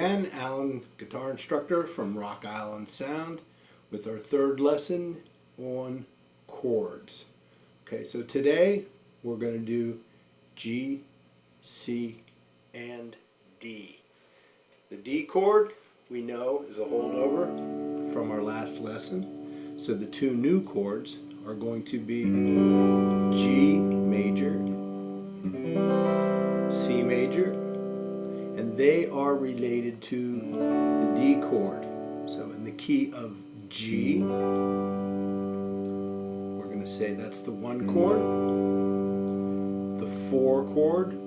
again, Alan, guitar instructor from Rock Island Sound, with our third lesson on chords. Okay, so today we're going to do G, C, and D. The D chord we know is a holdover from our last lesson, so the two new chords are going to be G major, C major, and they are related to the D chord. So in the key of G, we're going to say that's the 1 chord. The 4 chord,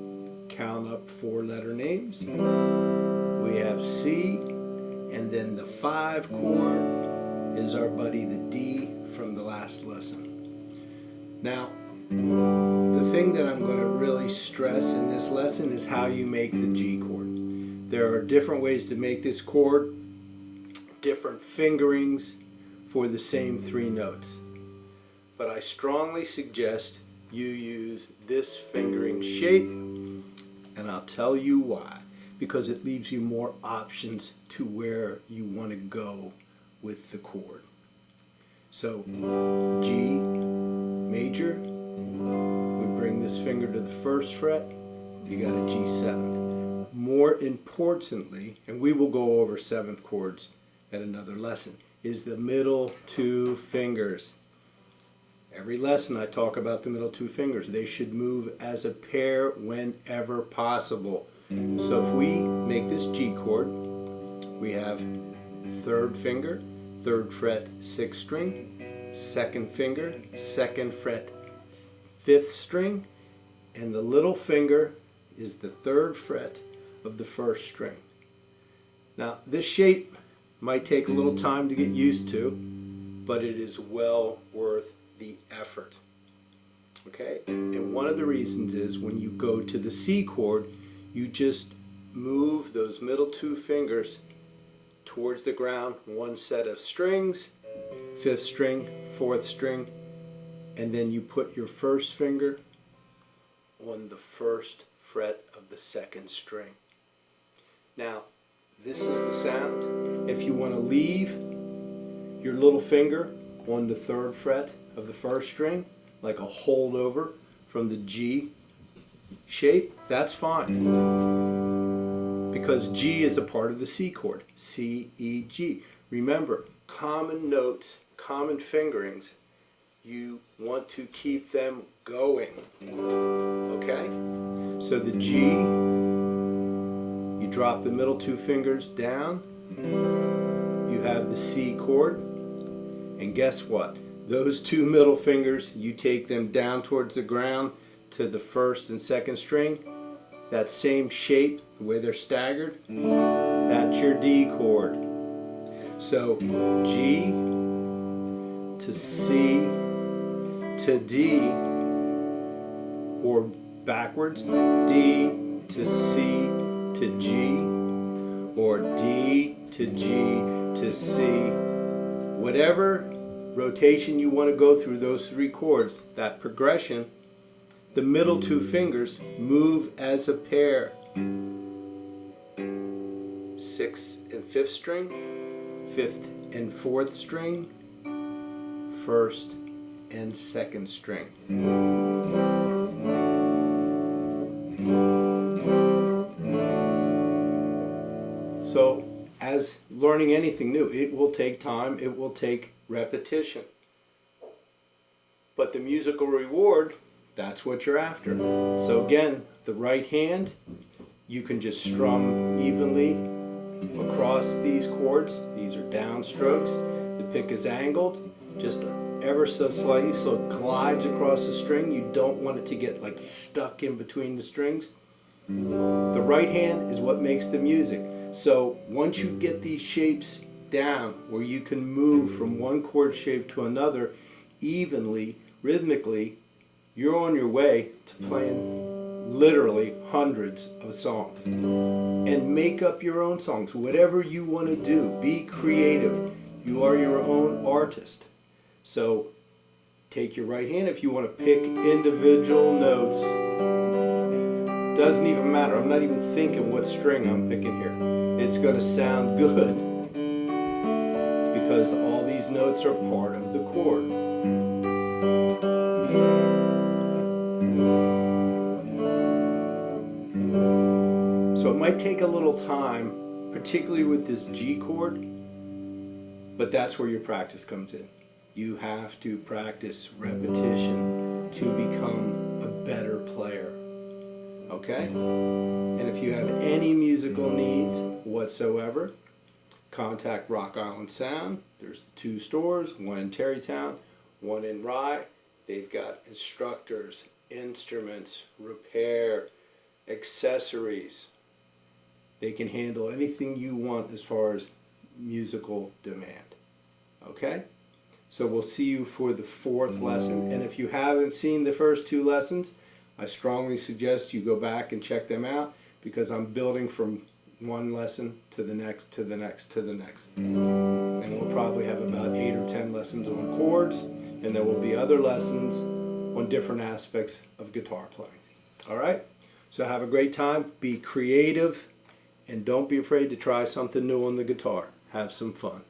count up 4-letter names. We have C, and then the 5 chord is our buddy the D from the last lesson. Now, the thing that I'm going to really stress in this lesson is how you make the G chord. There are different ways to make this chord, different fingerings for the same 3 notes. But I strongly suggest you use this fingering shape, and I'll tell you why. Because it leaves you more options to where you want to go with the chord. So G major, we bring this finger to the 1st fret, you got a G7. More importantly, and we will go over 7th chords at another lesson, is the middle 2 fingers. Every lesson I talk about the middle 2 fingers. They should move as a pair whenever possible. So if we make this G chord, we have 3rd finger, 3rd fret, 6th string, 2nd finger, 2nd fret, 5th string, and the little finger is the 3rd fret of the 1st string. Now this shape might take a little time to get used to, but it is well worth the effort. Okay? And one of the reasons is when you go to the C chord, you just move those middle 2 fingers towards the ground, 1 set of strings, 5th string, 4th string, and then you put your 1st finger on the 1st fret of the 2nd string. Now, this is the sound. If you want to leave your little finger on the 3rd fret of the 1st string, like a holdover from the G shape, that's fine. Because G is a part of the C chord. C, E, G. Remember, common notes, common fingerings, you want to keep them going. Okay? So the G, you drop the middle 2 fingers down, you have the C chord, and guess what? Those 2 middle fingers, you take them down towards the ground to the 1st and 2nd string. That same shape, the way they're staggered, that's your D chord. So G to C to D, or backwards, D to C to G, or D to G to C. Whatever rotation you want to go through those 3 chords, that progression, the middle 2 fingers move as a pair. 6th and 5th string, 5th and 4th string, 1st and 2nd string. So, as learning anything new, it will take time, it will take repetition. But the musical reward, that's what you're after. So again, the right hand, you can just strum evenly across these chords. These are down strokes. The pick is angled, just ever so slightly, so it glides across the string. You don't want it to get like stuck in between the strings. The right hand is what makes the music. So once you get these shapes down, where you can move from one chord shape to another evenly, rhythmically, you're on your way to playing literally hundreds of songs. And make up your own songs, whatever you want to do. Be creative. You are your own artist. So take your right hand if you want to pick individual notes Doesn't even matter. I'm not even thinking what string I'm picking here. It's going to sound good because all these notes are part of the chord. So it might take a little time, particularly with this G chord, but that's where your practice comes in. You have to practice repetition to become a better player. Okay? And if you have any musical needs whatsoever, contact Rock Island Sound. There's 2 stores, one in Terrytown, one in Rye. They've got instructors, instruments, repair, accessories. They can handle anything you want as far as musical demand. Okay? So we'll see you for the 4th lesson. And if you haven't seen the first 2 lessons, I strongly suggest you go back and check them out because I'm building from one lesson to the next, to the next, to the next. And we'll probably have about 8 or 10 lessons on chords, and there will be other lessons on different aspects of guitar playing. All right? So have a great time. Be creative, and don't be afraid to try something new on the guitar. Have some fun.